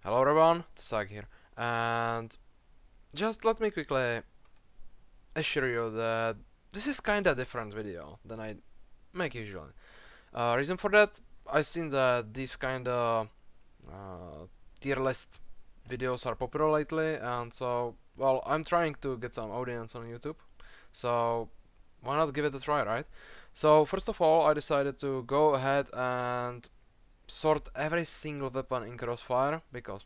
Hello everyone, Sag here, and just let me quickly assure you that this is kinda different video than I make usually. Reason for that, I've seen that these kinda tier list videos are popular lately, and so, well, I'm trying to get some audience on YouTube, so why not give it a try, right? So first of all, I decided to go ahead and sort every single weapon in Crossfire, because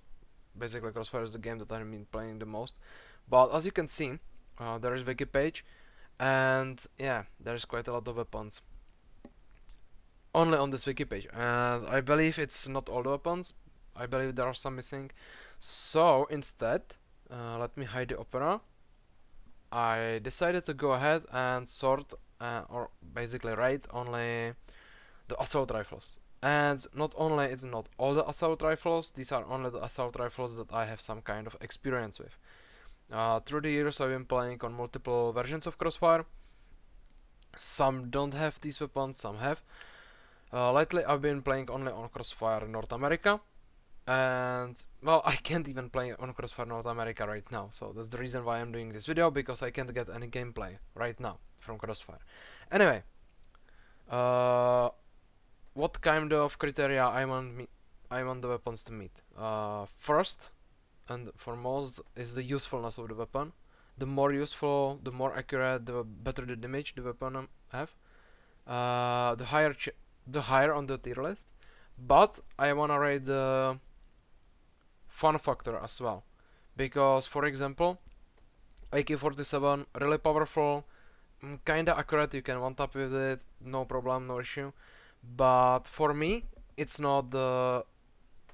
basically CrossFire is the game that I've been playing the most. But as you can see, there is wiki page, and yeah, there's quite a lot of weapons only on this wiki page. And I believe it's not all the weapons. I believe there are some missing. So instead, let me hide the opera. I decided to go ahead and sort or basically rate only the assault rifles. And not only it's not all the assault rifles, these are only the assault rifles that I have some kind of experience with. Through the years I've been playing on multiple versions of Crossfire. Some don't have these weapons, some have. Lately I've been playing only on Crossfire North America. And, well, I can't even play on Crossfire North America right now. So that's the reason why I'm doing this video, because I can't get any gameplay right now from Crossfire. Anyway, what kind of criteria I want the weapons to meet? First and foremost is the usefulness of the weapon. The more useful, the more accurate, the better the damage the weapon have. The higher on the tier list. But I wanna rate the fun factor as well, because for example, AK-47 really powerful, kinda accurate. You can one tap with it, no problem, no issue. But for me, it's not the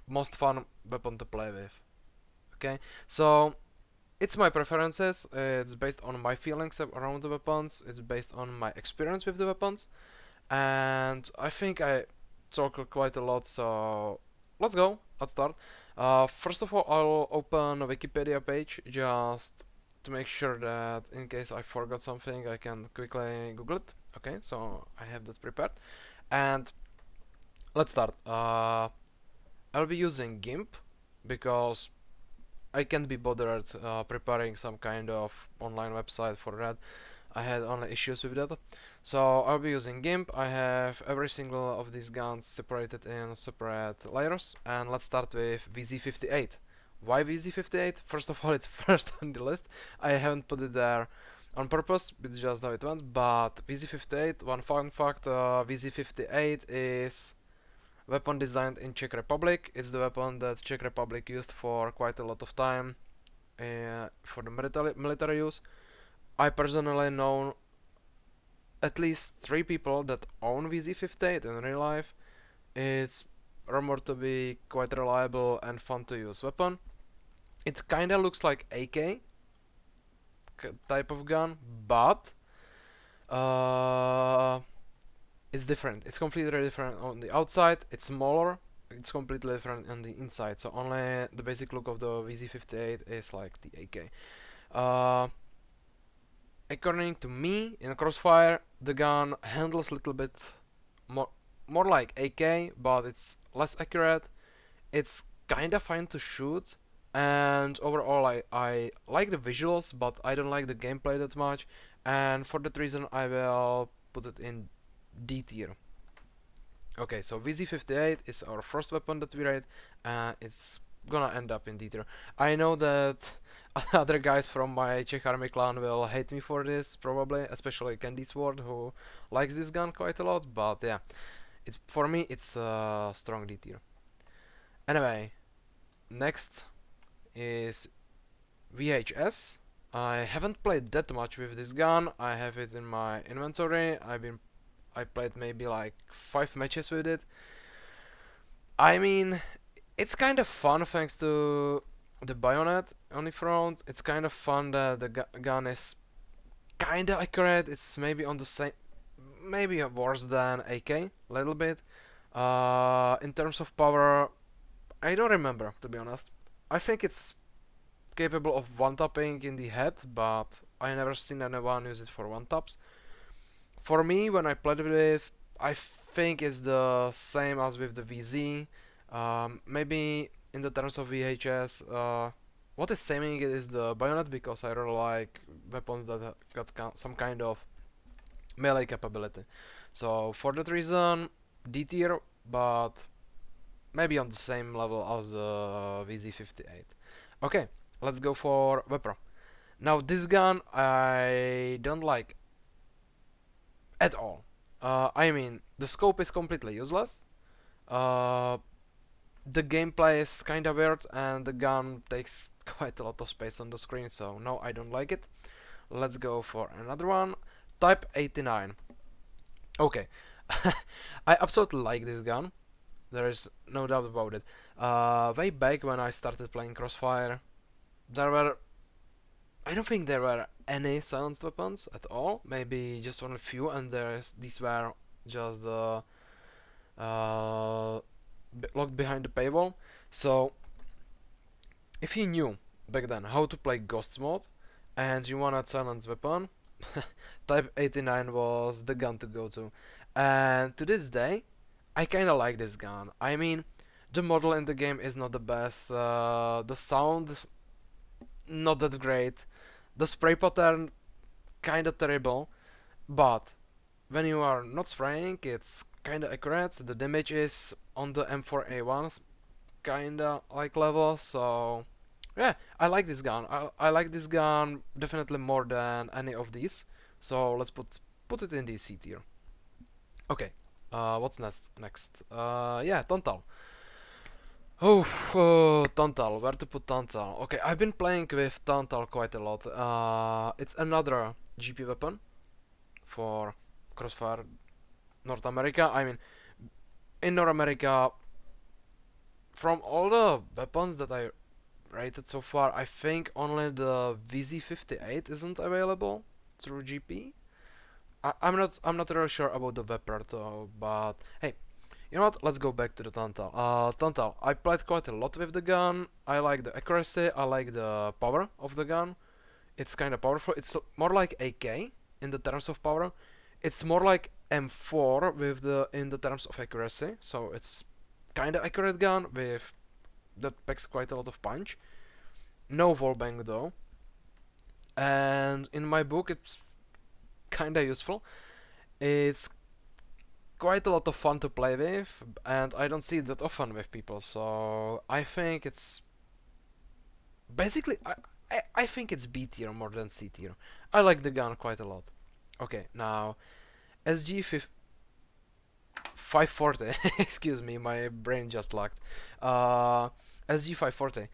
most fun weapon to play with. Okay, so it's my preferences. It's based on my feelings around the weapons. It's based on my experience with the weapons, and I think I talk quite a lot. So let's go. Let's start. First of all, I'll open a Wikipedia page just to make sure that in case I forgot something, I can quickly Google it. Okay, so I have that prepared, and let's start. I'll be using GIMP because I can't be bothered preparing some kind of online website for that. I had only issues with that. So I'll be using GIMP. I have every single of these guns separated in separate layers. And let's start with VZ58. Why VZ58? First of all, it's first on the list. I haven't put it there on purpose, it's just how it went. But VZ58, one fun fact, VZ58 is weapon designed in Czech Republic. It's the weapon that Czech Republic used for quite a lot of time for the military use. I personally know at least 3 people that own VZ58 in real life. It's rumored to be quite reliable and fun to use weapon. It kinda looks like AK type of gun, but it's different. It's completely different on the outside. It's smaller. It's completely different on the inside. So only the basic look of the VZ58 is like the AK. According to me, in Crossfire, the gun handles a little bit more like AK, but it's less accurate. It's kinda fine to shoot, and overall I like the visuals, but I don't like the gameplay that much, and for that reason I will put it in D tier. Okay, so VZ58 is our first weapon that we rate, it's gonna end up in D tier. I know that other guys from my Czech-Army clan will hate me for this, probably, especially Candy Sword, who likes this gun quite a lot, but yeah, it's for me it's a strong D tier. Anyway, next is VHS. I haven't played that much with this gun. I have it in my inventory. I played maybe like 5 matches with it. I mean, it's kind of fun thanks to the bayonet on the front. It's kind of fun that the gun is kind of accurate. It's maybe on the same, maybe worse than AK, little bit. In terms of power, I don't remember, to be honest. I think it's capable of one-tapping in the head, but I never seen anyone use it for one-taps. For me, when I played with it, I think it's the same as with the VZ. Maybe in the terms of VHS. What is saving it is the bayonet, because I really like weapons that got some kind of melee capability. So for that reason, D tier, but maybe on the same level as the VZ58. Okay, let's go for Vepro. Now this gun I don't like at all. I mean, the scope is completely useless. Uh, the gameplay is kinda weird, and the gun takes quite a lot of space on the screen, so no, I don't like it. Let's go for another one. Type 89. Okay, I absolutely like this gun. There is no doubt about it. Way back when I started playing CrossFire, I don't think there were any silenced weapons at all. Maybe just only few, and these were just locked behind the paywall. So if you knew back then how to play Ghosts mode and you wanted silenced weapon, Type 89 was the gun to go to. And to this day, I kinda like this gun. I mean, the model in the game is not the best. The sound, not that great. The spray pattern, kinda terrible. But when you are not spraying, it's kinda accurate. The damage is on the M1A1 kinda like level. So yeah, I like this gun. I like this gun definitely more than any of these. So let's put it in the C tier. Okay. What's next? Yeah, Tantal. Oh, Tantal. Where to put Tantal? Okay, I've been playing with Tantal quite a lot. It's another GP weapon for Crossfire North America. I mean, in North America, from all the weapons that I rated so far, I think only the VZ58 isn't available through GP. I'm not really sure about the Vepper though, but hey, you know what? Let's go back to the Tantal. Tantal. I played quite a lot with the gun. I like the accuracy. I like the power of the gun. It's kind of powerful. It's more like AK in the terms of power. It's more like M4 with in the terms of accuracy. So it's kind of accurate gun with that packs quite a lot of punch. No wallbang though. And in my book, it's kind of useful. It's quite a lot of fun to play with, and I don't see it that often with people, so I think it's basically I think it's B tier more than C tier. I like the gun quite a lot. Okay, now SG 540. Excuse me, my brain just locked. SG 540.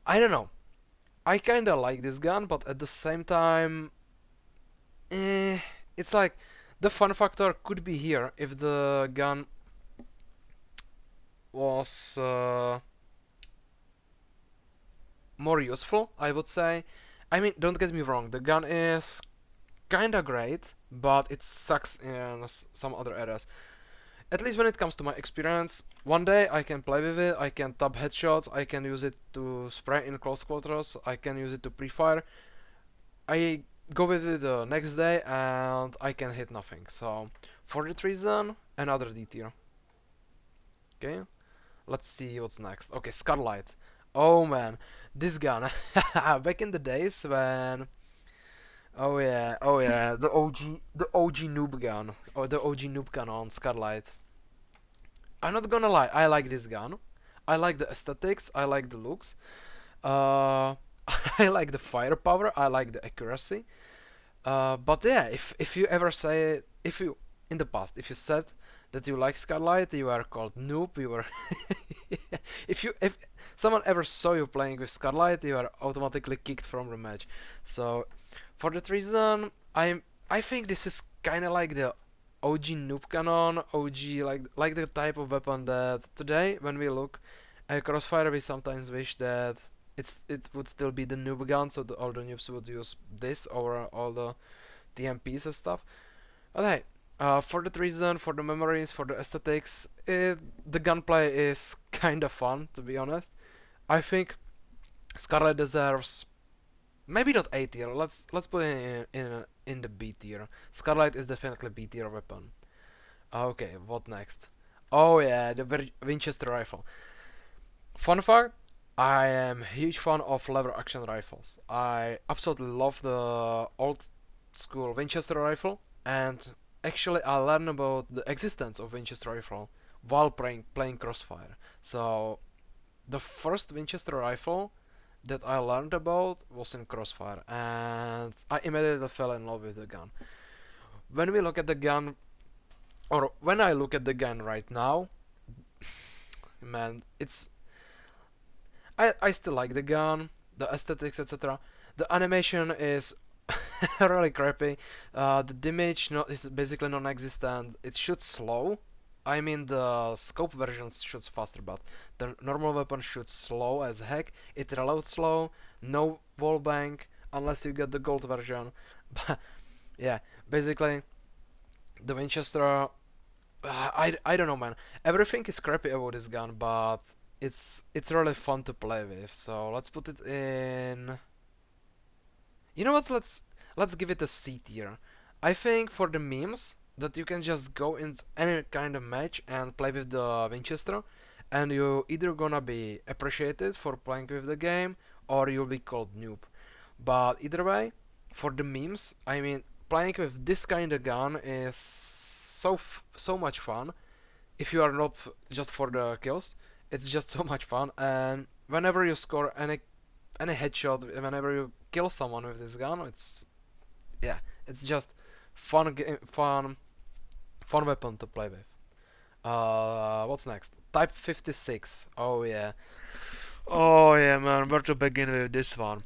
I don't know. I kinda like this gun, but at the same time, it's like the fun factor could be here if the gun was more useful, I would say. I mean, don't get me wrong, the gun is kinda great, but it sucks in some other areas. At least when it comes to my experience, one day I can play with it, I can tap headshots, I can use it to spray in close quarters, I can use it to pre-fire. I go with it the next day and I can hit nothing. So for that reason, another D tier. Okay, let's see what's next. Okay, Scarlight. Oh man, this gun. Back in the days when oh yeah, the OG noob gun, or the OG noob gun on Scarlight. I'm not gonna lie, I like this gun. I like the aesthetics, I like the looks. Uh, I like the firepower, I like the accuracy. But yeah, if you ever say, if you in the past, if you said that you like Scarlight, you are called noob. You were if someone ever saw you playing with Scarlight, you are automatically kicked from the match. So for that reason, I think this is kind of like the OG noob cannon, OG like the type of weapon that today when we look at Crossfire, we sometimes wish that it would still be the noob gun, so all the noobs would use this over all the TMPs and stuff. But hey, for that reason, for the memories, for the aesthetics, the gunplay is kinda fun, to be honest. I think Scarlet deserves maybe not A tier. Let's put it in the B tier. Scarlet is definitely B tier weapon. Okay, what next? Oh yeah, the Winchester Rifle. Fun fact, I am a huge fan of lever action rifles. I absolutely love the old school Winchester Rifle, and actually I learned about the existence of Winchester Rifle while playing Crossfire. So the first Winchester Rifle that I learned about was in Crossfire, and I immediately fell in love with the gun. When we look at the gun, or when I look at the gun right now, man, I still like the gun, the aesthetics, etc. The animation is really crappy. The damage is basically non-existent. It shoots slow. I mean, the scope version shoots faster, but the normal weapon shoots slow as heck. It reloads slow. No wall bang unless you get the gold version. But yeah, basically the Winchester. I don't know, man. Everything is crappy about this gun, but it's really fun to play with. So let's put it in. You know what? Let's give it a C tier. I think for the memes that you can just go in any kind of match and play with the Winchester, and you either gonna be appreciated for playing with the game or you'll be called noob. But either way, for the memes, I mean, playing with this kind of gun is so much fun. If you are not just for the kills, it's just so much fun. And whenever you score any headshot, whenever you kill someone with this gun, it's just fun weapon to play with. What's next? Type 56. Oh yeah, man. Where to begin with this one?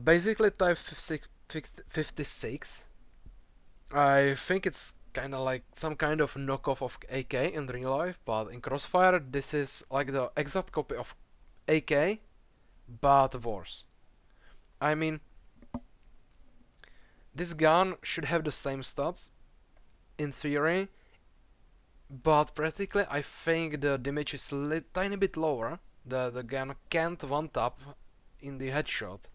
Basically, Type 56. I think it's kind of like some kind of knockoff of AK in real life, but in Crossfire, this is like the exact copy of AK, but worse. I mean, this gun should have the same stats in theory, but practically I think the damage is tiny bit lower. The gun can't one tap in the headshot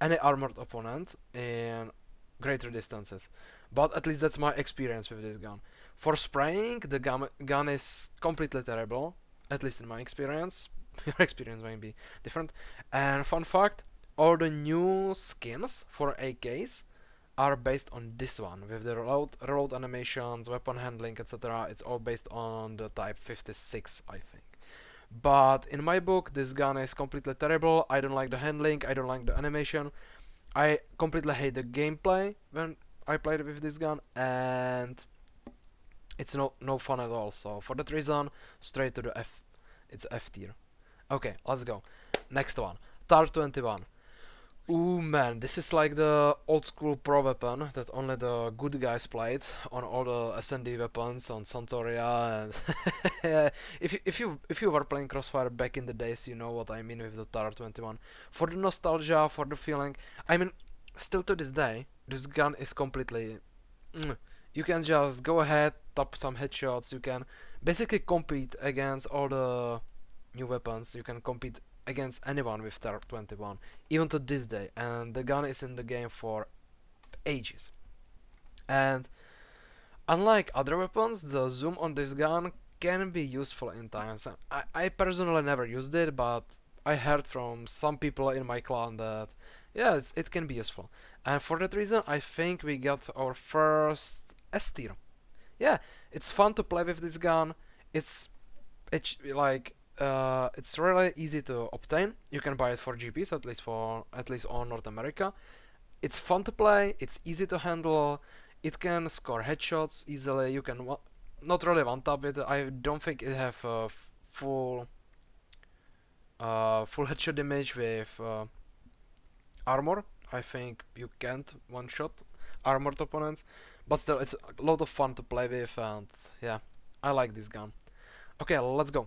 any armored opponent in greater distances. But at least that's my experience with this gun. For spraying, the gun is completely terrible, at least in my experience. Your experience may be different. And fun fact, all the new skins for AKs are based on this one, with the reload animations, weapon handling, etc. It's all based on the Type 56, I think. But in my book, this gun is completely terrible. I don't like the handling, I don't like the animation. I completely hate the gameplay when I played with this gun, and it's no fun at all. So for that reason, straight to the F. It's F tier. Okay, let's go. Next one, TAR 21. Ooh man, this is like the old school pro weapon that only the good guys played on all the SND weapons on Santoria, and yeah, if you were playing Crossfire back in the days, you know what I mean with the TAR 21. For the nostalgia, for the feeling, I mean, still to this day, this gun is completely. You can just go ahead, tap some headshots. You can basically compete against all the new weapons. You can compete against anyone with TAR 21, even to this day, and the gun is in the game for ages. And unlike other weapons, the zoom on this gun can be useful in times. I personally never used it, but I heard from some people in my clan that yeah, it can be useful. And for that reason, I think we got our first S tier. Yeah, it's fun to play with this gun. It's like it's really easy to obtain. You can buy it for GPs, at least on North America. It's fun to play. It's easy to handle. It can score headshots easily. You can not really one tap it. I don't think it have full full headshot damage with armor. I think you can't one shot armored opponents, but still it's a lot of fun to play with, and yeah, I like this gun. Okay, let's go.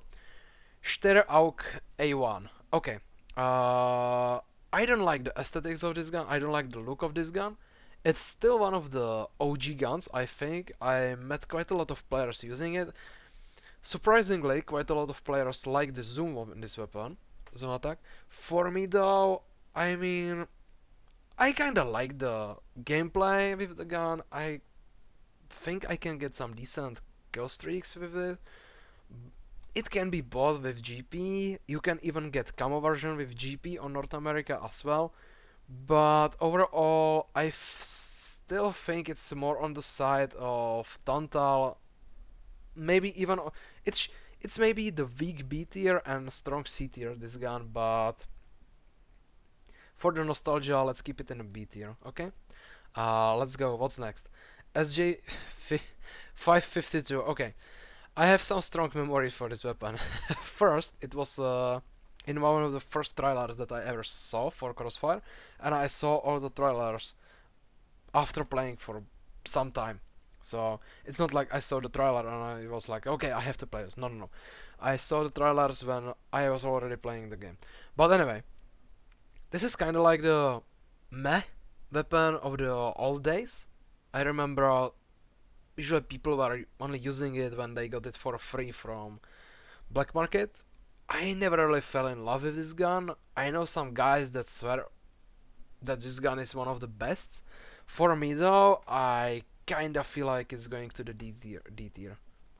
Czech-Army A1. Okay. I don't like the aesthetics of this gun. I don't like the look of this gun. It's still one of the OG guns, I think. I met quite a lot of players using it. Surprisingly, quite a lot of players like the zoom in this weapon, zoom attack. For me though, I mean, I kinda like the gameplay with the gun. I think I can get some decent kill streaks with it. it can be bought with GP. You can even get camo version with GP on North America as well. But overall, I still think it's more on the side of Tantal. Maybe even it's maybe the weak B tier and strong C tier, this gun, but for the nostalgia, let's keep it in a B tier, okay? Let's go. What's next? SJ 552. Okay, I have some strong memories for this weapon. First, it was in one of the first trailers that I ever saw for Crossfire, and I saw all the trailers after playing for some time. So it's not like I saw the trailer and I was like, okay, I have to play this. No, no, no. I saw the trailers when I was already playing the game. But anyway, this is kind of like the meh weapon of the old days. I remember usually people were only using it when they got it for free from black market. I never really fell in love with this gun. I know some guys that swear that this gun is one of the best. For me though, I kinda feel like it's going to the D tier.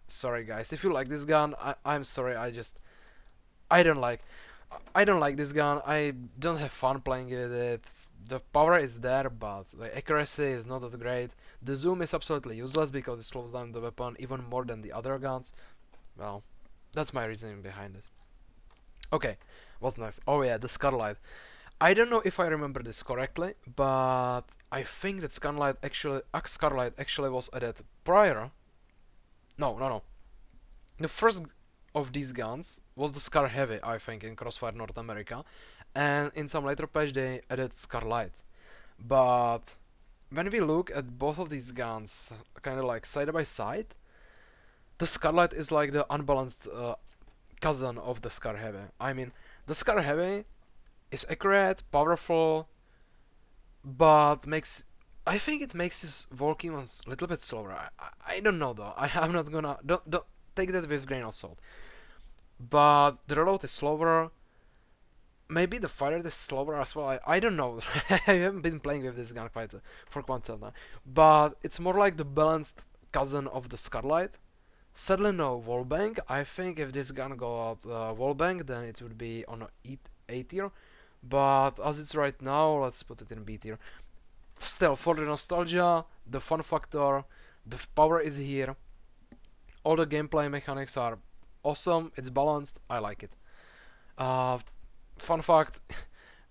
Sorry guys, if you like this gun, I'm sorry. I don't like I don't like this gun. I don't have fun playing with it. The power is there, but the accuracy is not that great. The zoom is absolutely useless because it slows down the weapon even more than the other guns. Well, that's my reasoning behind it. Okay, what's next? Oh yeah, the Scarlight. I don't know if I remember this correctly, but I think that Scarlight actually was added prior. No, no, no. The first of these guns was the Scar Heavy, I think, in Crossfire North America, and in some later patch they added Scarlight. But when we look at both of these guns, kind of like side by side, the Scarlight is like the unbalanced cousin of the Scar Heavy. I mean, the Scar Heavy is accurate, powerful, but I think it makes his walking a little bit slower. I don't know though. I'm not gonna don't take that with grain of salt. But the reload is slower. Maybe the fire is slower as well. I don't know. I haven't been playing with this gun for quite some time. But it's more like the balanced cousin of the Scarlight. Sadly no wallbang. I think if this gun got wallbang, then it would be on A tier. But as it's right now, let's put it in B tier. Still, for the nostalgia, the fun factor, the power is here. All the gameplay mechanics are awesome. It's balanced. I like it. Fun fact: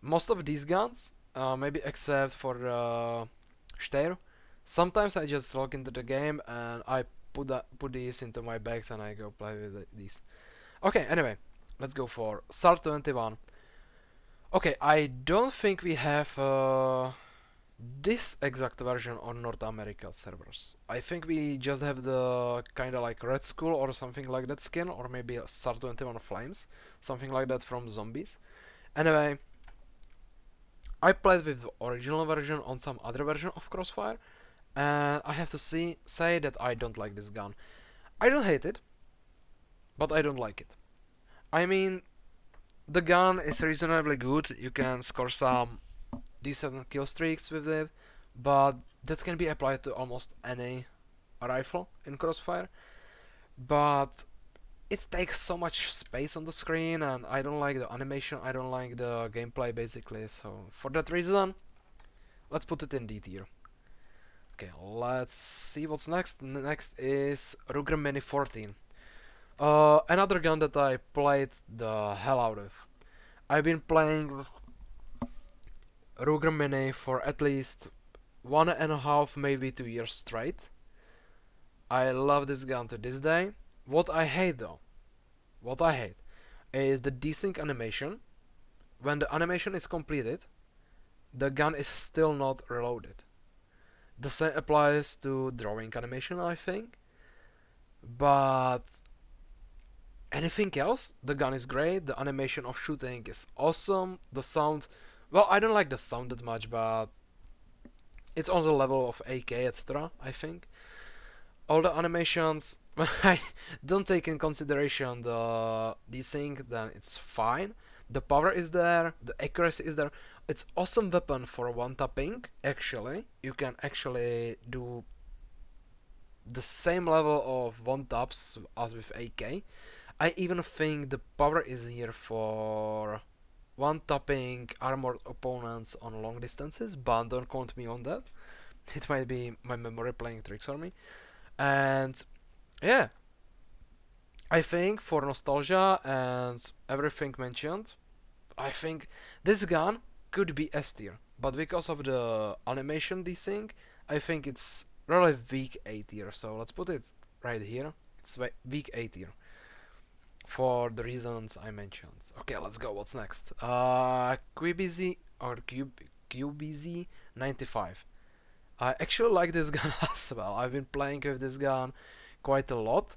most of these guns, maybe except for Steyr, sometimes I just log into the game and I put these into my bags and I go play with these. Okay. Anyway, let's go for SAR 21. Okay, I don't think we have this exact version on North America servers. I think we just have the kinda like Red Skull or something like that skin, or maybe a SAR 21 Flames, something like that from Zombies. Anyway, I played with the original version on some other version of Crossfire, and I have to say that I don't like this gun. I don't hate it, but I don't like it. I mean, the gun is reasonably good. You can score some decent kill streaks with it, but that can be applied to almost any rifle in Crossfire. But it takes so much space on the screen, and I don't like the animation, I don't like the gameplay basically, so for that reason, let's put it in D tier. Okay, let's see what's next. Next is Ruger Mini 14. Another gun that I played the hell out of. I've been playing with Ruger Mini for at least 1.5, maybe 2 years straight. I love this gun to this day. What I hate though, is the desync animation. When the animation is completed, the gun is still not reloaded. The same applies to drawing animation, I think. But anything else, the gun is great, the animation of shooting is awesome, the sound, well, I don't like the sound that much, but it's on the level of AK, etc., I think. All the animations, when I don't take in consideration the desync, then it's fine. The power is there, the accuracy is there. It's awesome weapon for one tapping, actually. You can actually do the same level of one taps as with AK. I even think the power is here for one-tapping armored opponents on long distances, but don't quote me on that. It might be my memory playing tricks on me. And yeah, I think for nostalgia and everything mentioned, I think this gun could be S tier, but because of the animation desync, I think it's really weak A tier. So let's put it right here. It's weak A tier for the reasons I mentioned. Okay, let's go. What's next? QBZ or QBZ 95. I actually like this gun as well. I've been playing with this gun quite a lot.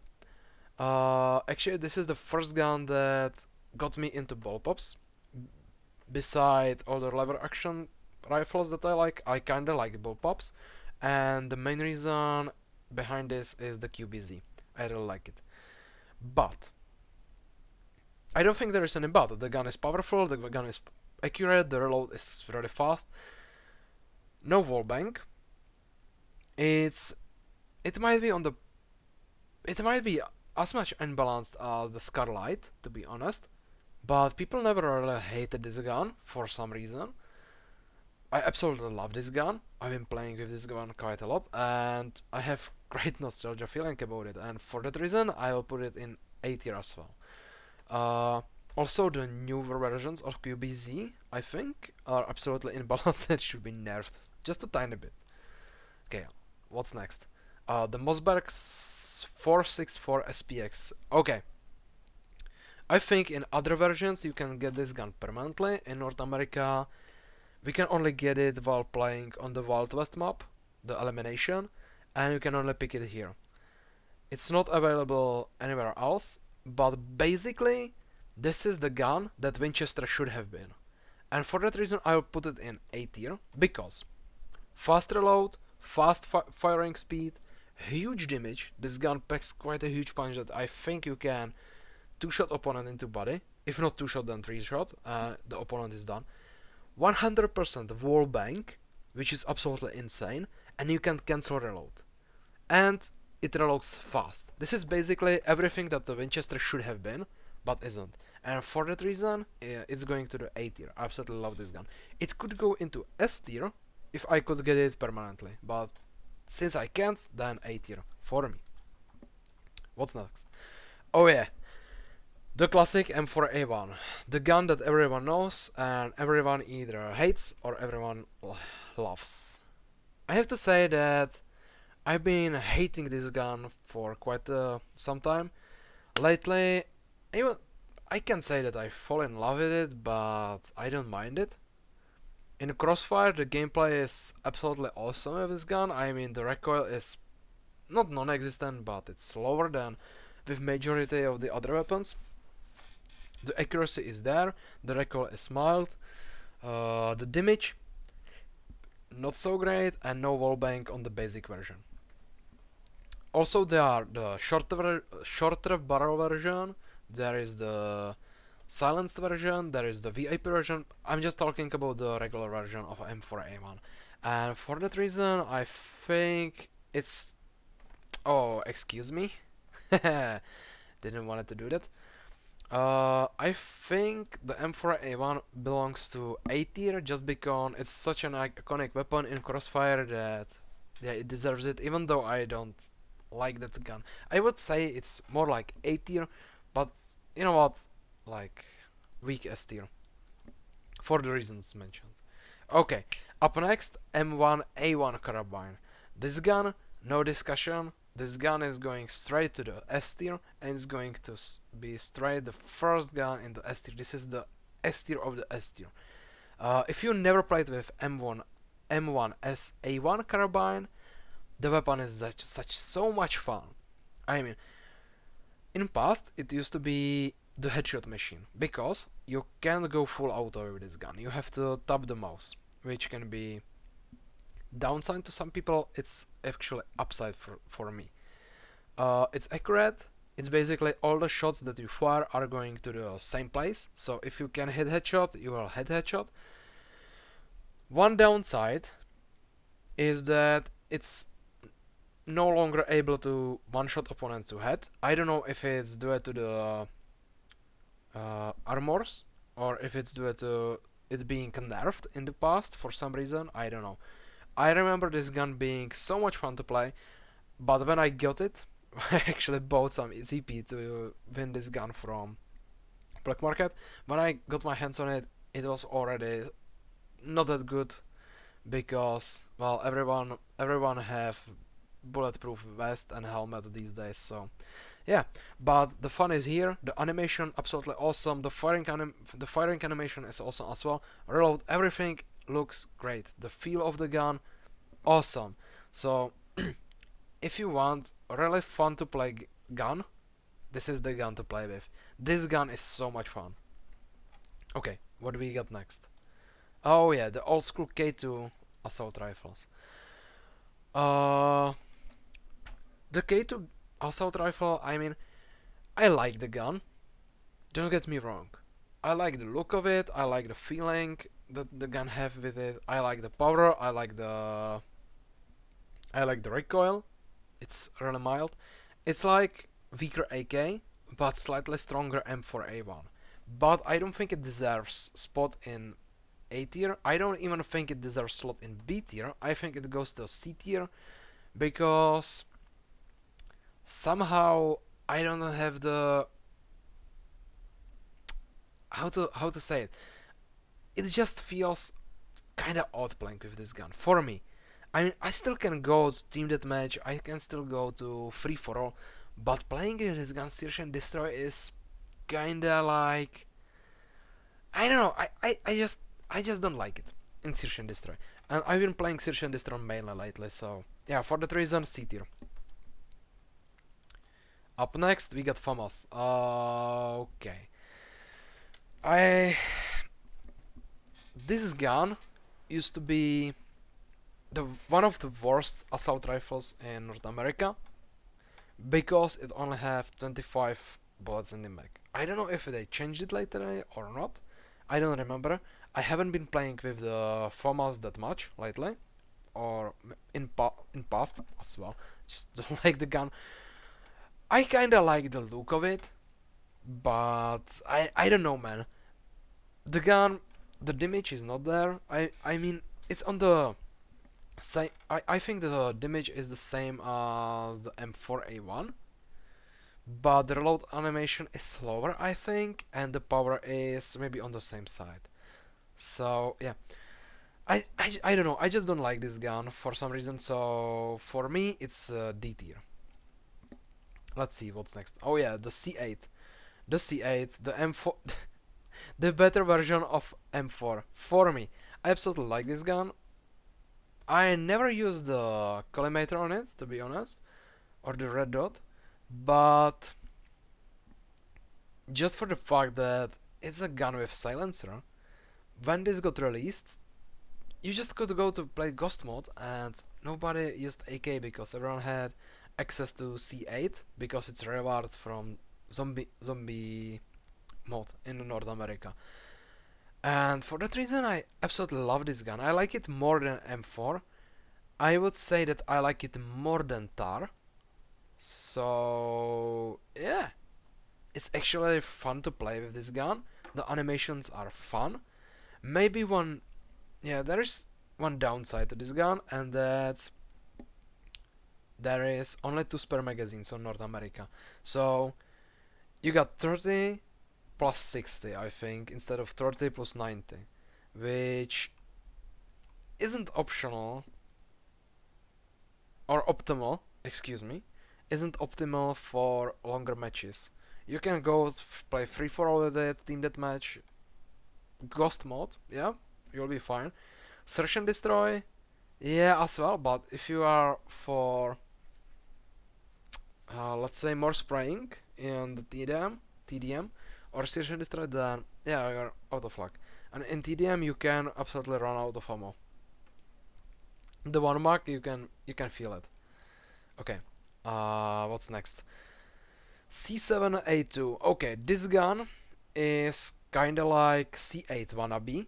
Actually, this is the first gun that got me into bullpups. Beside all the lever action rifles that I like, I kinda like bullpups, and the main reason behind this is the QBZ. I really like it, but I don't think there is any but. The gun is powerful, the gun is accurate, the reload is really fast. No wallbang. It might be on the it might be as much unbalanced as the Scarlight, to be honest, but people never really hated this gun for some reason. I absolutely love this gun. I've been playing with this gun quite a lot, and I have great nostalgia feeling about it, and for that reason I will put it in A tier as well. Also, the newer versions of QBZ, I think, are absolutely imbalanced and should be nerfed just a tiny bit. Okay, what's next? The Mossberg 464 SPX. Okay. I think in other versions you can get this gun permanently. In North America, we can only get it while playing on the Wild West map, the elimination, and you can only pick it here. It's not available anywhere else, but basically, this is the gun that Winchester should have been. And for that reason, I will put it in A tier, because fast reload, fast firing speed, huge damage. This gun packs quite a huge punch that I think you can two-shot opponent into body. If not two-shot, then three-shot. The opponent is done. 100% wall bank, which is absolutely insane, and you can cancel reload. And it reloads fast. This is basically everything that the Winchester should have been, but isn't. And for that reason, it's going to the A tier. I absolutely love this gun. It could go into S tier if I could get it permanently, but since I can't, then A tier for me. What's next? Oh yeah, the classic M4A1, the gun that everyone knows and everyone either hates or everyone loves. I have to say that I've been hating this gun for quite some time. Lately, I can say that I fall in love with it, but I don't mind it. In CrossFire, the gameplay is absolutely awesome with this gun. I mean, the recoil is not non-existent, but it's lower than with majority of the other weapons. The accuracy is there, the recoil is mild, the damage not so great, and no wallbang on the basic version. Also, there are the shorter barrel version, there is the silenced version, there is the VIP version. I'm just talking about the regular version of M4A1, and for that reason I think it's... Oh, excuse me. Didn't want it to do that. I think the M4A1 belongs to A tier just because it's such an iconic weapon in Crossfire that yeah, it deserves it, even though I don't like that gun. I would say it's more like A tier, but you know what, like weak S tier for the reasons mentioned. Okay, up next, M1A1 Carabine. This gun, no discussion. This gun is going straight to the S tier, and it's going to be straight the first gun in the S tier. This is the S tier of the S tier. If you never played with M1A1 Carabine, the weapon is so much fun. I mean, in past it used to be the headshot machine, because you can't go full auto with this gun. You have to tap the mouse, which can be downside to some people. It's actually upside for me. It's accurate. It's basically all the shots that you fire are going to the same place, so if you can hit headshot, you will hit headshot. One downside is that it's no longer able to one-shot opponent to head. I don't know if it's due to the armors or if it's due to it being nerfed in the past for some reason. I don't know. I remember this gun being so much fun to play, but when I got it, I actually bought some ZP to win this gun from black market. When I got my hands on it, it was already not that good because, well, everyone have bulletproof vest and helmet these days, so yeah. But the fun is here. The animation absolutely awesome. The firing animation is awesome as well. Reload, everything looks great. The feel of the gun, awesome. So if you want a really fun to play gun, this is the gun to play with. This gun is so much fun. Okay, what do we got next? Oh yeah, the old school K2 assault rifles. The K2 assault rifle, I mean, I like the gun. Don't get me wrong. I like the look of it. I like the feeling that the gun have with it. I like the power. I like the recoil. It's really mild. It's like weaker AK, but slightly stronger M4A1. But I don't think it deserves spot in A tier. I don't even think it deserves slot in B tier. I think it goes to C tier because somehow I don't have the how to say it. It just feels kind of odd playing with this gun for me. I mean, I still can go to team deathmatch. I can still go to free for all, but playing with this gun Search and Destroy is kinda like, I don't know. I just don't like it in Search and Destroy. And I've been playing Search and Destroy mainly lately, so yeah, for that reason, C tier. Up next, we got FAMAS. Okay. This gun used to be one of the worst assault rifles in North America because it only have 25 bullets in the mag. I don't know if they changed it later or not. I don't remember. I haven't been playing with the FAMAS that much lately, or in past as well. Just don't like the gun. I kinda like the look of it, but I don't know, man. The gun, the damage is not there. I mean, it's on the same. I think the damage is the same as the M4A1, but the reload animation is slower, I think, and the power is maybe on the same side. So yeah, I don't know. I just don't like this gun for some reason. So for me, it's D tier. Let's see what's next. Oh yeah, the C8. The C8, the M4, the better version of M4 for me. I absolutely like this gun. I never used the collimator on it, to be honest, or the red dot, but just for the fact that it's a gun with silencer, when this got released, you just could go to play Ghost mode and nobody used AK because everyone had access to C8 because it's reward from zombie mode in North America. And for that reason I absolutely love this gun. I like it more than M4. I would say that I like it more than TAR. So yeah, it's actually fun to play with this gun. The animations are fun. Maybe there is one downside to this gun, and that's there is only 2 spare magazines on North America. So you got 30 plus 60, I think, instead of 30 plus 90, which isn't optional or optimal, excuse me, isn't optimal for longer matches. You can go play free for all with it, team deathmatch, ghost mode, yeah, you'll be fine. Search and destroy, yeah, as well, but if you are for let's say more spraying in the TDM or search and destroy, then yeah, you're out of luck. And in TDM you can absolutely run out of ammo. The one mark you can feel it. Okay, what's next? C7A2. Okay, this gun is kinda like C8 wannabe.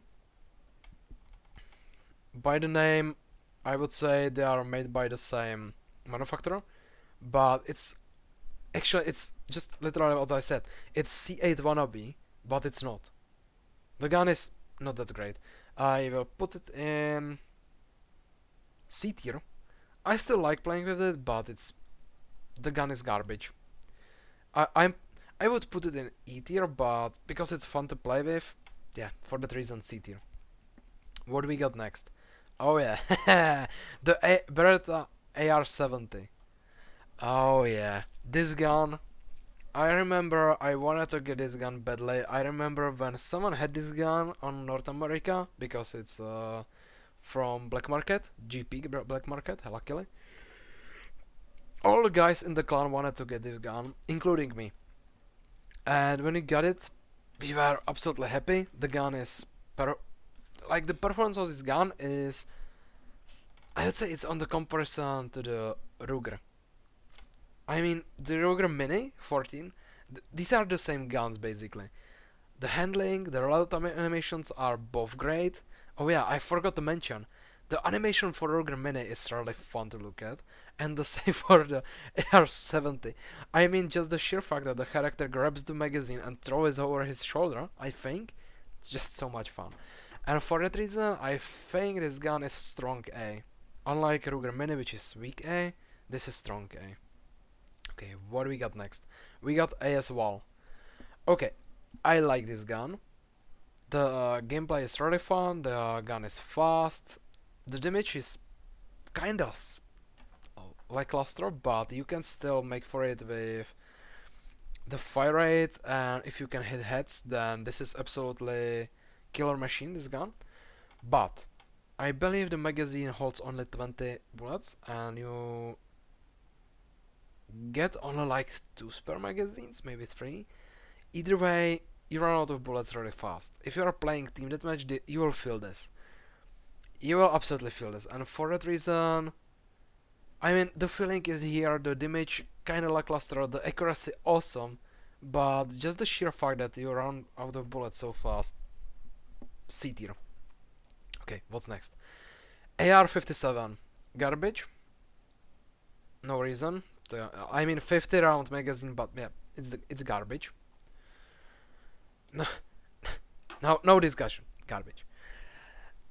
By the name, I would say they are made by the same manufacturer, but it's actually, it's just literally what I said. It's C8 wannabe, but it's not. The gun is not that great. I will put it in C tier. I still like playing with it, but the gun is garbage. I would put it in E tier, but because it's fun to play with, yeah, for that reason C tier. What do we got next? Oh yeah, the Beretta Ar 70. Oh yeah, this gun. I remember I wanted to get this gun badly. I remember when someone had this gun on North America, because it's from black market, GP black market, luckily. All the guys in the clan wanted to get this gun, including me. And when we got it, we were absolutely happy. The gun is like the performance of this gun is, I would say it's on the comparison to the Ruger. I mean, the Ruger Mini 14, these are the same guns basically. The handling, the reload animations are both great. Oh yeah, I forgot to mention, the animation for Ruger Mini is really fun to look at, and the same for the AR-70. I mean, just the sheer fact that the character grabs the magazine and throws it over his shoulder, I think, it's just so much fun. And for that reason, I think this gun is strong A. Unlike Ruger Mini, which is weak A, this is strong A. Okay, what do we got next? We got AS Wall. Okay, I like this gun. The gameplay is really fun, the gun is fast, the damage is kinda lackluster, but you can still make for it with the fire rate, and if you can hit heads, then this is absolutely killer machine, this gun. But I believe the magazine holds only 20 bullets, and you get only like 2 spare magazines, maybe 3. Either way, you run out of bullets really fast. If you are playing team deathmatch, you will feel this. You will absolutely feel this, and for that reason, I mean, the feeling is here, the damage kinda lackluster, the accuracy awesome, but just the sheer fact that you run out of bullets so fast, C tier. Okay, what's next? AR-57, garbage. No reason. I mean, 50 round magazine, but yeah, it's garbage. No discussion. Garbage.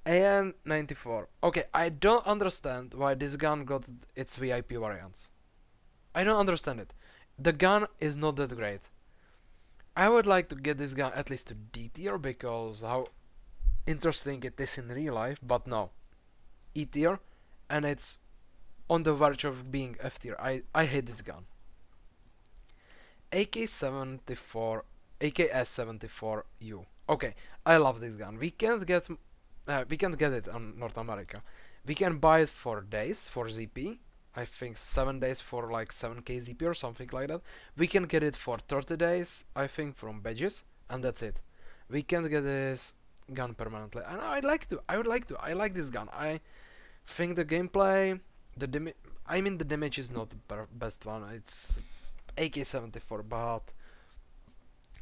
AN-94. Okay, I don't understand why this gun got its VIP variants. I don't understand it. The gun is not that great. I would like to get this gun at least to D tier because how interesting it is in real life, but no. E tier, and it's on the verge of being F tier. I hate this gun. AK-74, AKS-74U. Okay, I love this gun. We can't get it on North America. We can buy it for days for ZP. I think 7 days for like 7k ZP or something like that. We can get it for 30 days, I think, from badges, and that's it. We can't get this gun permanently, and I would like to. I like this gun. I think the gameplay, the damage is not the best one. It's AK-74, but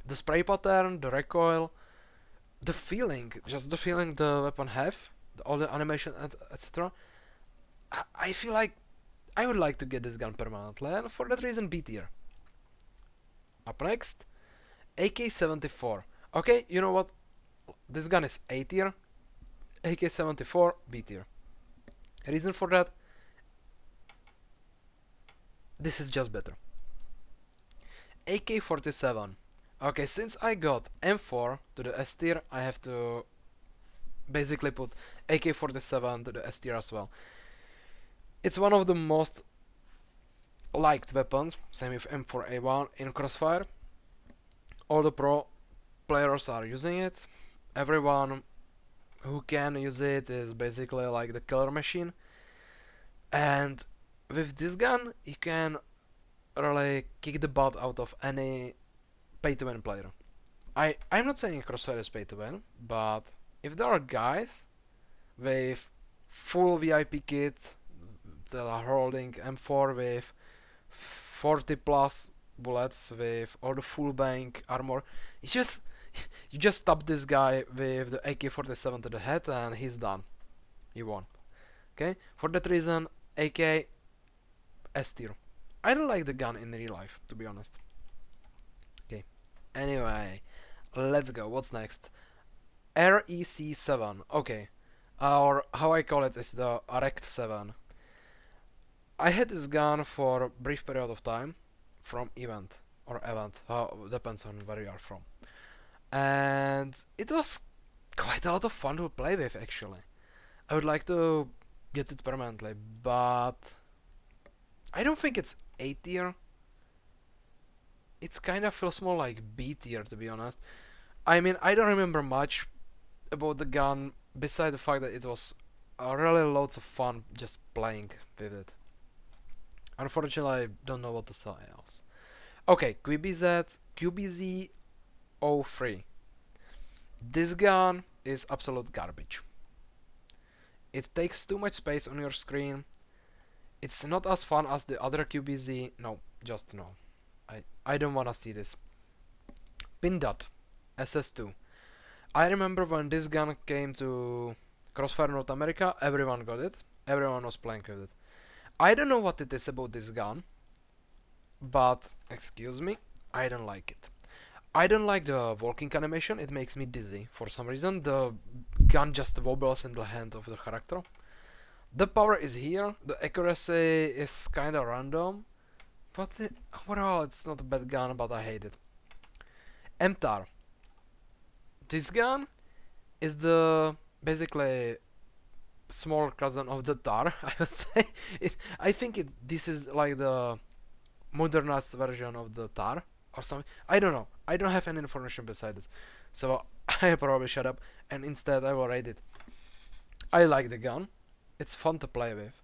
the spray pattern, the recoil, the feeling, just the feeling the weapon have, all the animation, etc. I feel like I would like to get this gun permanently, and for that reason, B tier. Up next, AK-74. Okay, you know what? This gun is A tier. AK-74, B tier. Reason for that? This is just better. AK-47. Okay, since I got M4 to the S tier, I have to basically put AK-47 to the S tier as well. It's one of the most liked weapons, same with M1A1 in CrossFire. All the pro players are using it. Everyone who can use it is basically like the killer machine. And with this gun, you can really kick the butt out of any pay-to-win player. I'm not saying CrossFire is pay-to-win, but if there are guys with full VIP kit that are holding M4 with 40 plus bullets with all the full bank armor, you just stab this guy with the AK-47 to the head and he's done. You won. Okay? For that reason, AK S tier. I don't like the gun in real life, to be honest. Okay. Anyway, let's go. What's next? REC7. Okay. Or how I call it is the Rect 7. I had this gun for a brief period of time from event or event, depends on where you are from. And it was quite a lot of fun to play with actually. I would like to get it permanently, but I don't think it's A tier. It's kind of feels more like B tier, to be honest. I mean, I don't remember much about the gun beside the fact that it was really loads of fun just playing with it. Unfortunately, I don't know what to say else. Okay, QBZ03. This gun is absolute garbage. It takes too much space on your screen. It's not as fun as the other QBZ. No, just no. I don't wanna see this. Pindot SS2. I remember when this gun came to CrossFire North America, everyone got it. Everyone was playing with it. I don't know what it is about this gun, but excuse me, I don't like it. I don't like the walking animation, it makes me dizzy for some reason. The gun just wobbles in the hand of the character. The power is here, the accuracy is kinda random, but overall it's not a bad gun, but I hate it. Emptar. This gun is the basically small cousin of the Tar, I would say. I think this is like the modernized version of the Tar or something. I don't know. I don't have any information beside this, so I probably shut up and instead I will rate it. I like the gun. It's fun to play with,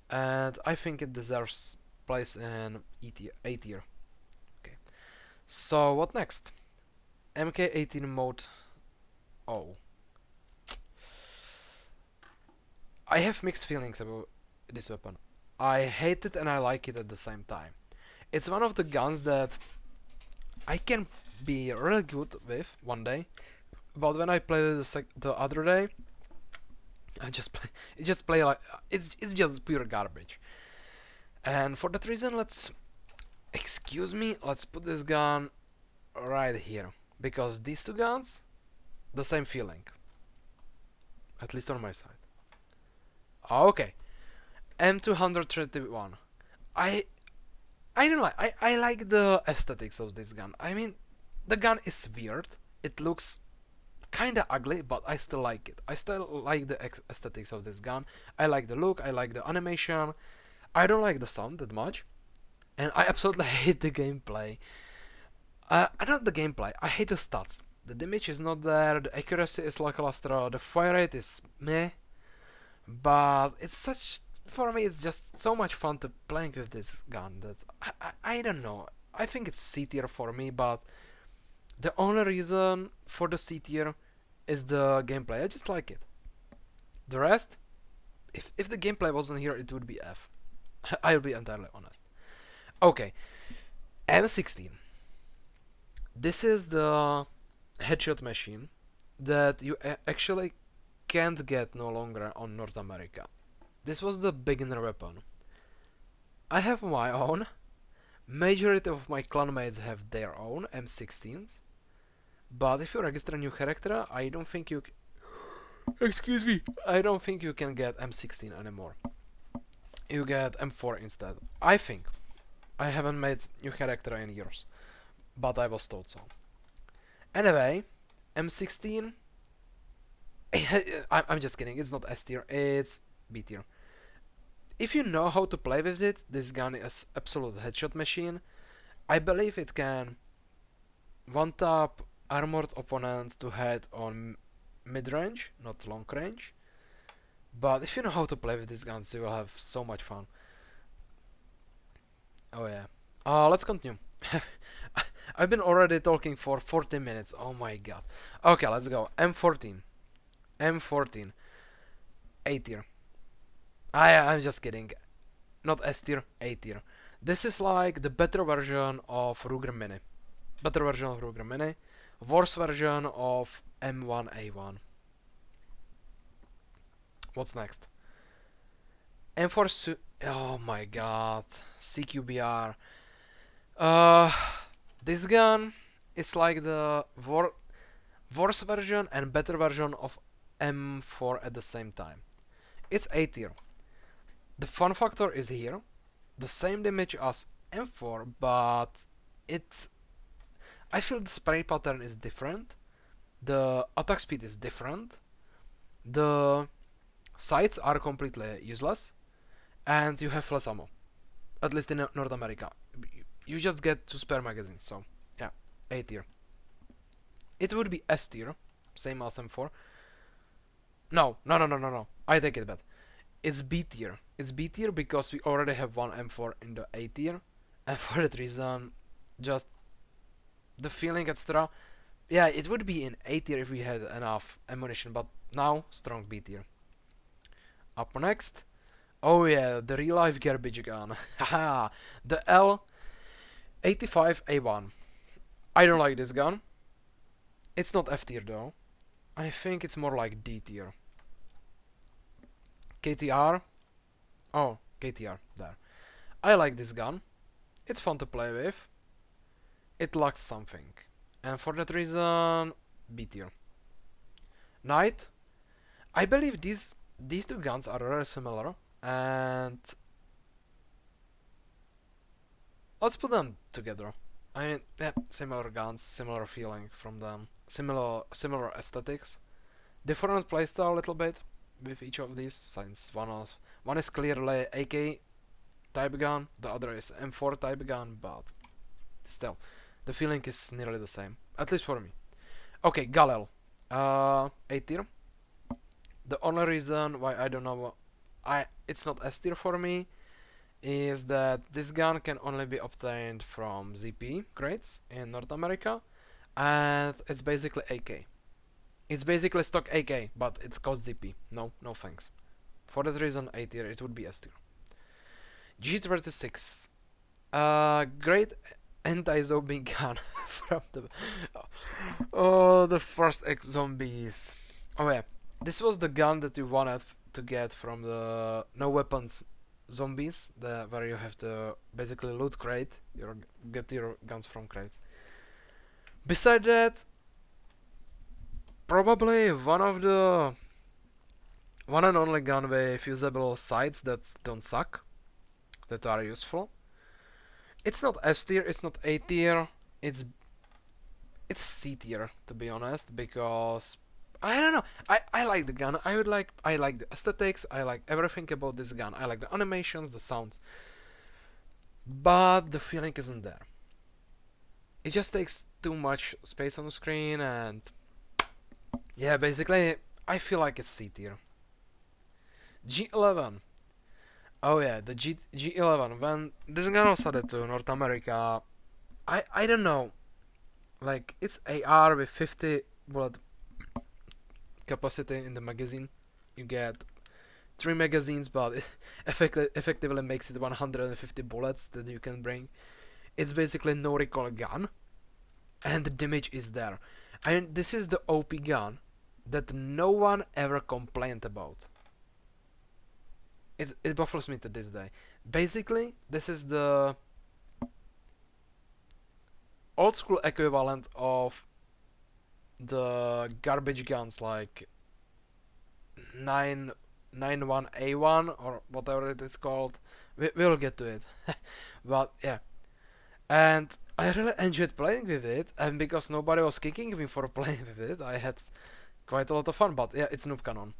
and I think it deserves place in A tier. Okay. So what next? MK18 mode. Oh. I have mixed feelings about this weapon. I hate it and I like it at the same time. It's one of the guns that I can be really good with one day, but when I played it the other day, it just play like it's just pure garbage. And for that reason, let's put this gun right here, because these two guns, the same feeling, at least on my side. Okay, M231. I don't like. I like the aesthetics of this gun. I mean, the gun is weird. It looks kinda ugly, but I still like it. I still like the aesthetics of this gun. I like the look. I like the animation. I don't like the sound that much, and I absolutely hate the gameplay. Not the gameplay. I hate the stats. The damage is not there. The accuracy is lackluster. The fire rate is meh. But it's for me it's just so much fun to playing with this gun that I don't know. I think it's C tier for me, but the only reason for the C tier is the gameplay. I just like it. The rest, if the gameplay wasn't here, it would be F. I'll be entirely honest. Okay, M16. This is the headshot machine that you actually can't get no longer on North America. This was the beginner weapon. I have my own. Majority of my clanmates have their own M16s. But if you register a new character, I don't think you excuse me. I don't think you can get M16 anymore. You get M4 instead. I think. I haven't made new character in years, but I was told so. Anyway, M16. I'm just kidding, it's not S tier, it's B tier. If you know how to play with it, this gun is absolute headshot machine. I believe it can one-tap armored opponent to head on mid-range, not long range. But if you know how to play with these guns, you will have so much fun. Oh yeah. Let's continue. I've been already talking for 40 minutes, oh my god. Okay, let's go. M14. M14. A tier. I'm just kidding. Not S tier, A tier. This is like the better version of Ruger Mini. Better version of Ruger Mini. Worse version of M1A1. What's next? M4 oh my god, CQBR. Uh, this gun is like the worse version and better version of M4 at the same time. It's A tier. The fun factor is here. The same damage as M4, but it's... I feel the spray pattern is different. The attack speed is different. The sights are completely useless. And you have less ammo. At least in North America. You just get 2 spare magazines, so yeah, A tier. It would be S tier, same as M4. No. I take it back. It's B tier. It's B tier because we already have one M4 in the A tier, and for that reason, just the feeling extra. Yeah, it would be in A tier if we had enough ammunition, but now strong B tier. Up next, oh yeah, the real life garbage gun. Haha, the L85A1. I don't like this gun. It's not F tier though. I think it's more like D tier. KTR. Oh, KTR, there. I like this gun. It's fun to play with. It lacks something. And for that reason, B tier. Knight. I believe these two guns are very similar. And let's put them together. I mean, yeah, similar guns, similar feeling from them. Similar aesthetics. Different playstyle a little bit with each of these, since one is clearly AK type gun, the other is M4 type gun, but still, the feeling is nearly the same, at least for me. Okay, Galil, A tier. The only reason why I don't know it's not S tier for me is that this gun can only be obtained from ZP crates in North America, and it's basically AK. It's basically stock AK, but it's cost ZP. No thanks. For that reason, A tier, it would be S tier. G36. Great anti-zombie gun from the first zombies. Oh yeah, this was the gun that you wanted to get from the no weapons zombies, where you have to basically loot crate, get your guns from crates. Beside that, probably one and only gun with usable sights that don't suck, that are useful. It's not S tier, it's not A tier, it's C tier, to be honest, because I don't know. I like the gun. I like the aesthetics. I like everything about this gun. I like the animations, the sounds, but the feeling isn't there. It just takes too much space on the screen, and yeah, basically I feel like it's C tier. G11. Oh yeah, the G11. When this gun was added to North America, I don't know. Like, it's AR with 50 bullet capacity in the magazine. You get 3 magazines, but it effectively makes it 150 bullets that you can bring. It's basically no recoil gun, and the damage is there. I mean, this is the OP gun that no one ever complained about. It baffles me to this day. Basically, this is the old school equivalent of the garbage guns like M1A1 or whatever it is called. We'll get to it. But yeah. And I really enjoyed playing with it, and because nobody was kicking me for playing with it, I had quite a lot of fun. But yeah, it's noob cannon.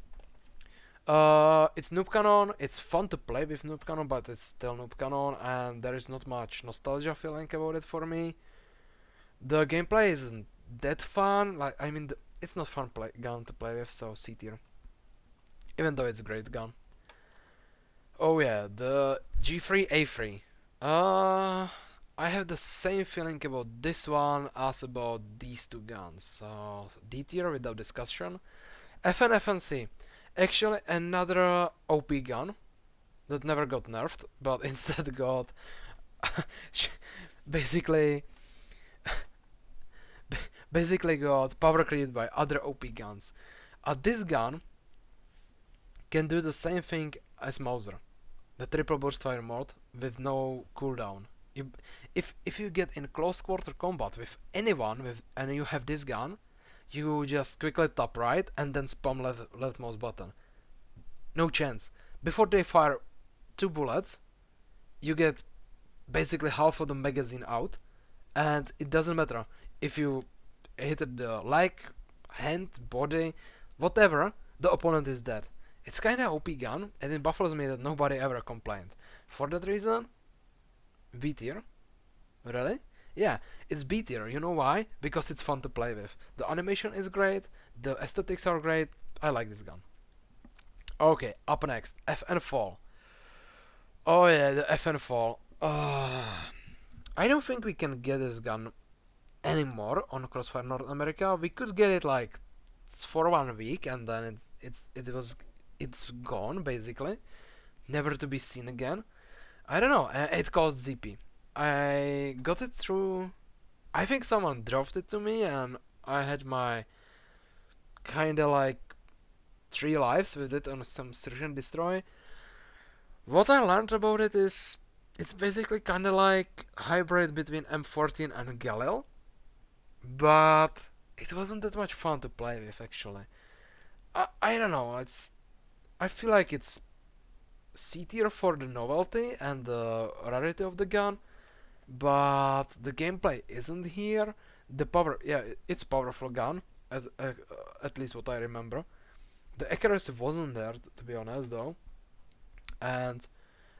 It's noob cannon. It's fun to play with noob cannon, but it's still noob cannon, and there is not much nostalgia feeling about it for me. The gameplay isn't that fun. Like, I mean, it's not fun gun to play with, so C tier. Even though it's a great gun. Oh yeah, the G3A3. I have the same feeling about this one as about these two guns. So D tier without discussion. FNC. Actually another OP gun that never got nerfed, but instead got basically got power created by other OP guns. This gun can do the same thing as Mauser. the triple burst fire mode with no cooldown. If you get in close quarter combat with anyone and you have this gun, you just quickly tap right and then spam left mouse button. No chance. Before they fire 2 bullets, you get basically half of the magazine out, and it doesn't matter if you hit the leg, hand, body, whatever, the opponent is dead. It's kinda OP gun, and it baffles me that nobody ever complained. For that reason, B tier. Really? Yeah, it's B tier. You know why? Because it's fun to play with. The animation is great, the aesthetics are great. I like this gun. Okay, up next, FN Fall. Oh yeah, the FN Fall. I don't think we can get this gun anymore on CrossFire North America. We could get it like for 1 week and then it's gone basically, never to be seen again. I don't know. It cost ZP. I got it through. I think someone dropped it to me, and I had my kinda like 3 lives with it on some search and destroy. What I learned about it is it's basically kinda like hybrid between M14 and Galil, but it wasn't that much fun to play with actually. I don't know. I feel like it's C tier for the novelty and the rarity of the gun, but the gameplay isn't here. The power, yeah, it's powerful gun, at least what I remember. The accuracy wasn't there, to be honest, though. And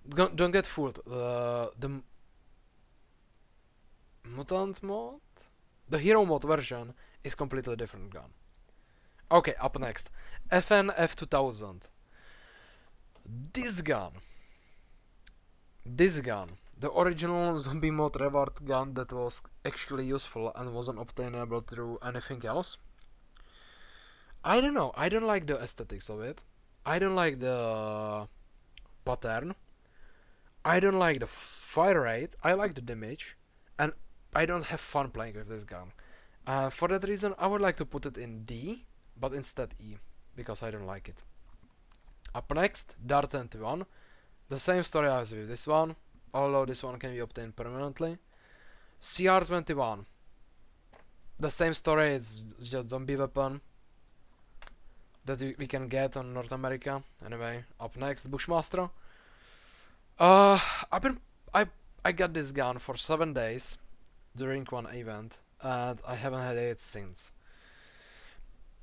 don't get fooled. The mutant mode, the hero mode version is completely different gun. Okay, up next, FN F2000. This gun, the original zombie mode reward gun that was actually useful and wasn't obtainable through anything else. I don't know, I don't like the aesthetics of it. I don't like the pattern. I don't like the fire rate. I like the damage, and I don't have fun playing with this gun. For that reason, I would like to put it in D, but instead E, because I don't like it. Up next, Dart 21. The same story as with this one, although this one can be obtained permanently. CR21. The same story, it's just zombie weapon that we can get on North America. Anyway, up next, Bushmaster. I got this gun for 7 days during one event, and I haven't had it since.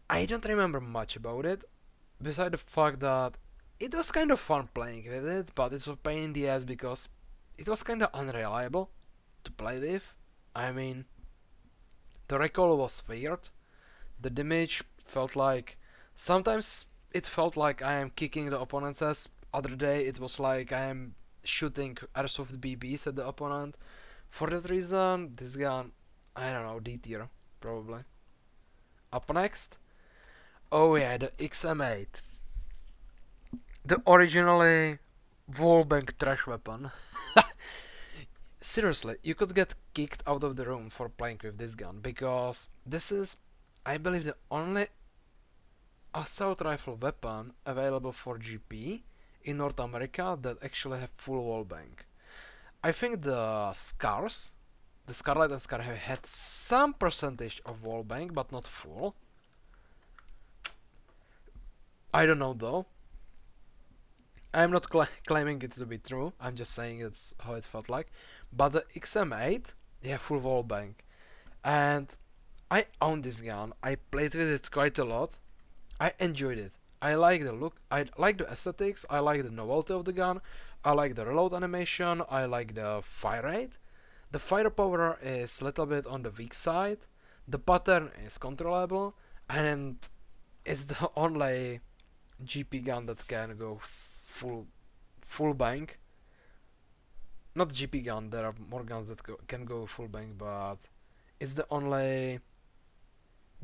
I don't remember much about it, beside the fact that it was kind of fun playing with it, but it was a pain in the ass because it was kind of unreliable to play with. I mean, the recoil was weird, the damage felt like, sometimes it felt like I am kicking the opponent's ass, other day it was like I am shooting airsoft BBs at the opponent. For that reason, this gun, I don't know, D tier, probably. Up next, oh yeah, the XM8. The originally wallbang trash weapon. Seriously, you could get kicked out of the room for playing with this gun, because this is, I believe, the only assault rifle weapon available for GP in North America that actually have full wallbang. I think the Scars, the Scarlet and Scar have had some percentage of wallbang, but not full. I don't know though. I'm not claiming it to be true, I'm just saying it's how it felt like. But the XM8, yeah, full wallbang. And I own this gun, I played with it quite a lot. I enjoyed it. I like the look, I like the aesthetics, I like the novelty of the gun, I like the reload animation, I like the fire rate. The firepower is a little bit on the weak side, the pattern is controllable, and it's the only GP gun that can go full bang. Not GP gun, there are more guns that can go full bang, but it's the only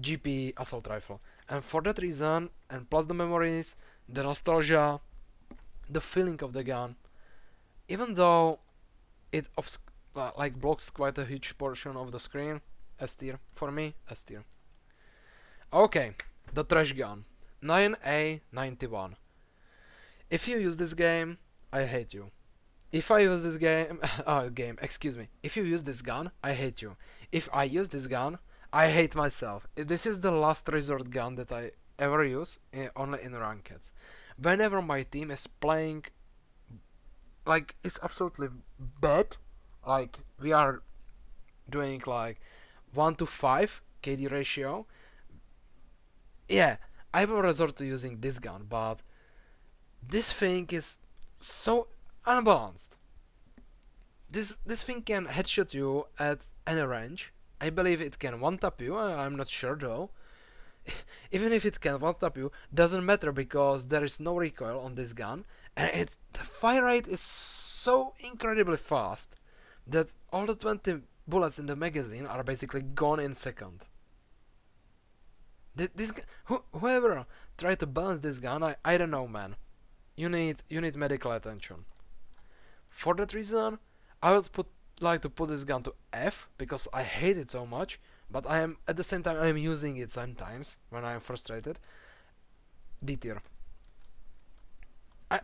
GP assault rifle. And for that reason, and plus the memories, the nostalgia, the feeling of the gun, even though it like blocks quite a huge portion of the screen, S tier. For me, S tier. Okay, the trash gun, 9A91. If you use this game, I hate you. If I use this excuse me. If you use this gun, I hate you. If I use this gun, I hate myself. This is the last resort gun that I ever use, only in rankeds. Whenever my team is playing, like, it's absolutely bad, like, we are doing like 1 to 5 KD ratio, yeah, I will resort to using this gun, but this thing is so unbalanced. This thing can headshot you at any range. I believe it can one-tap you, I'm not sure though. Even if it can one-tap you, doesn't matter because there is no recoil on this gun, and the fire rate is so incredibly fast that all the 20 bullets in the magazine are basically gone in second. Whoever tried to balance this gun, I don't know, man. You need medical attention. For that reason, I would like to put this gun to F because I hate it so much. But I am at the same time I am using it sometimes when I am frustrated. D tier. I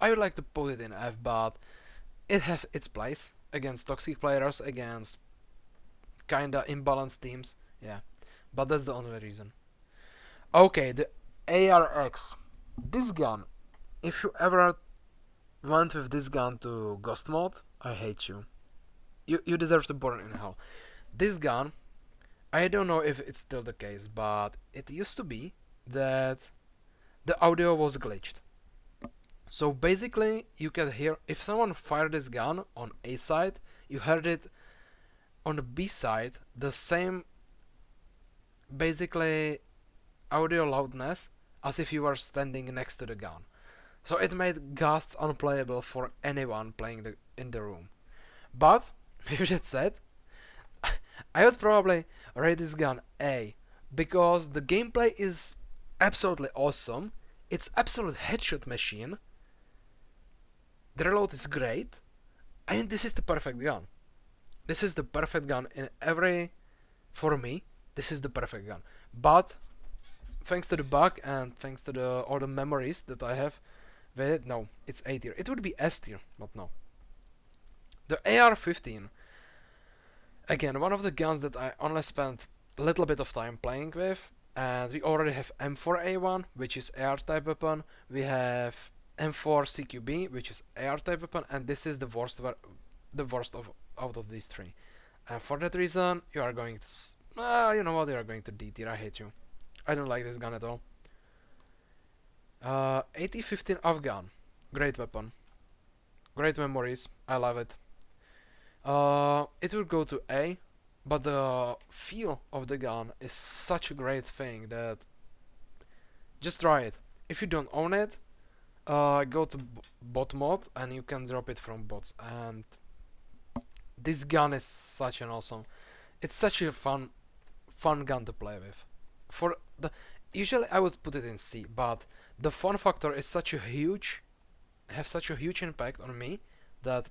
would like to put it in F, but it has its place against toxic players, against kinda imbalanced teams. Yeah, but that's the only reason. Okay, the ARX. This gun. If you ever went with this gun to Ghost mode, I hate you. You deserve to burn in hell. This gun, I don't know if it's still the case, but it used to be that the audio was glitched. So basically, you can hear if someone fired this gun on A side, you heard it on the B side, the same basically audio loudness as if you were standing next to the gun. So it made ghasts unplayable for anyone playing in the room. But, with that said, I would probably rate this gun A, because the gameplay is absolutely awesome, it's absolute headshot machine, the reload is great, I mean this is the perfect gun. This is the perfect gun for me, this is the perfect gun. But, thanks to the bug and thanks to all the memories that I have with it, no, it's A tier. It would be S tier, but no. The AR-15, again, one of the guns that I only spent a little bit of time playing with, and we already have M4A1, which is AR type weapon, we have M4 CQB, which is AR type weapon, and this is the worst out of these three. And for that reason, you are going to, you know what, you are going to D tier. I hate you. I don't like this gun at all. AT-15 Afghan, great weapon, great memories, I love it. It will go to A, but the feel of the gun is such a great thing that just try it. If you don't own it, go to bot mode and you can drop it from bots. And this gun is such an awesome. It's such a fun gun to play with. Usually I would put it in C, but the fun factor is such a huge impact on me that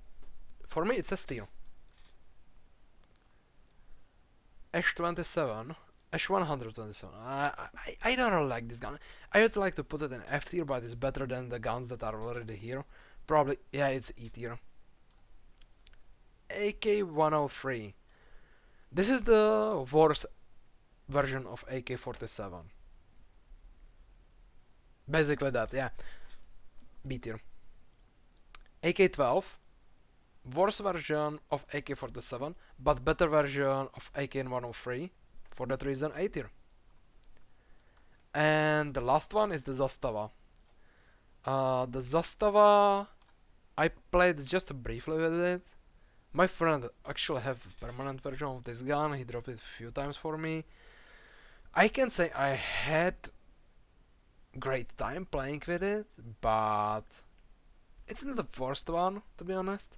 for me it's a steal. Ash 127. I don't really like this gun. I would like to put it in F tier, but it's better than the guns that are already here. Probably, yeah, it's E tier. AK-103. This is the worst version of AK-47. Basically that, yeah. B tier. AK-12. Worse version of AK-47, but better version of AK-103. For that reason, A tier. And the last one is the Zostawa. The Zostawa, I played just briefly with it. My friend actually have a permanent version of this gun. He dropped it a few times for me. I can say I had great time playing with it, but it's not the first one, to be honest.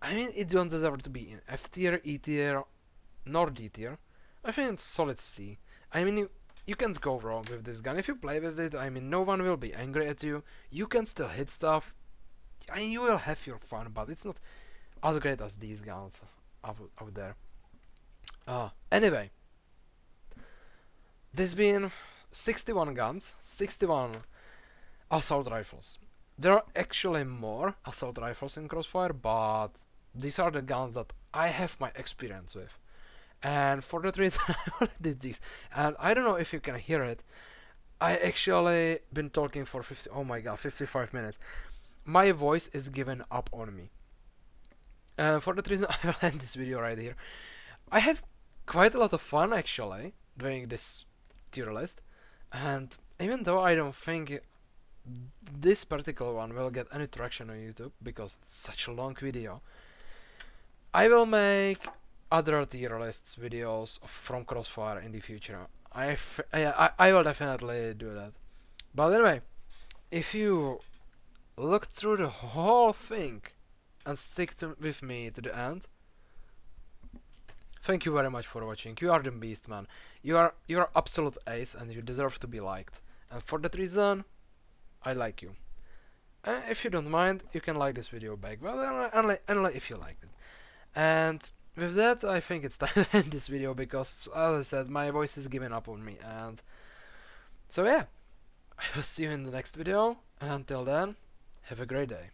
I mean, it don't deserve to be in F tier, E tier, nor D tier. I think it's solid C. I mean, you can't go wrong with this gun. If you play with it, I mean, no one will be angry at you. You can still hit stuff. I mean, you will have your fun, but it's not as great as these guns out there. Anyway, this been 61 guns, 61 assault rifles. there are actually more assault rifles in Crossfire, but these are the guns that I have my experience with. And for that reason, I only did this. And I don't know if you can hear it. I actually been talking for 55 minutes. My voice is giving up on me. For that reason, I will end this video right here. I had quite a lot of fun actually doing this tier list, and even though I don't think this particular one will get any traction on YouTube because it's such a long video, I will make other tier lists videos from Crossfire in the future. I will definitely do that. But anyway, if you look through the whole thing and stick with me to the end, thank you very much for watching. You are the beast, man. You are absolute ace, and you deserve to be liked. And for that reason, I like you. If you don't mind, you can like this video back. Well, only if you liked it. And with that, I think it's time to end this video because, as I said, my voice is giving up on me. And so yeah, I will see you in the next video. And until then, have a great day.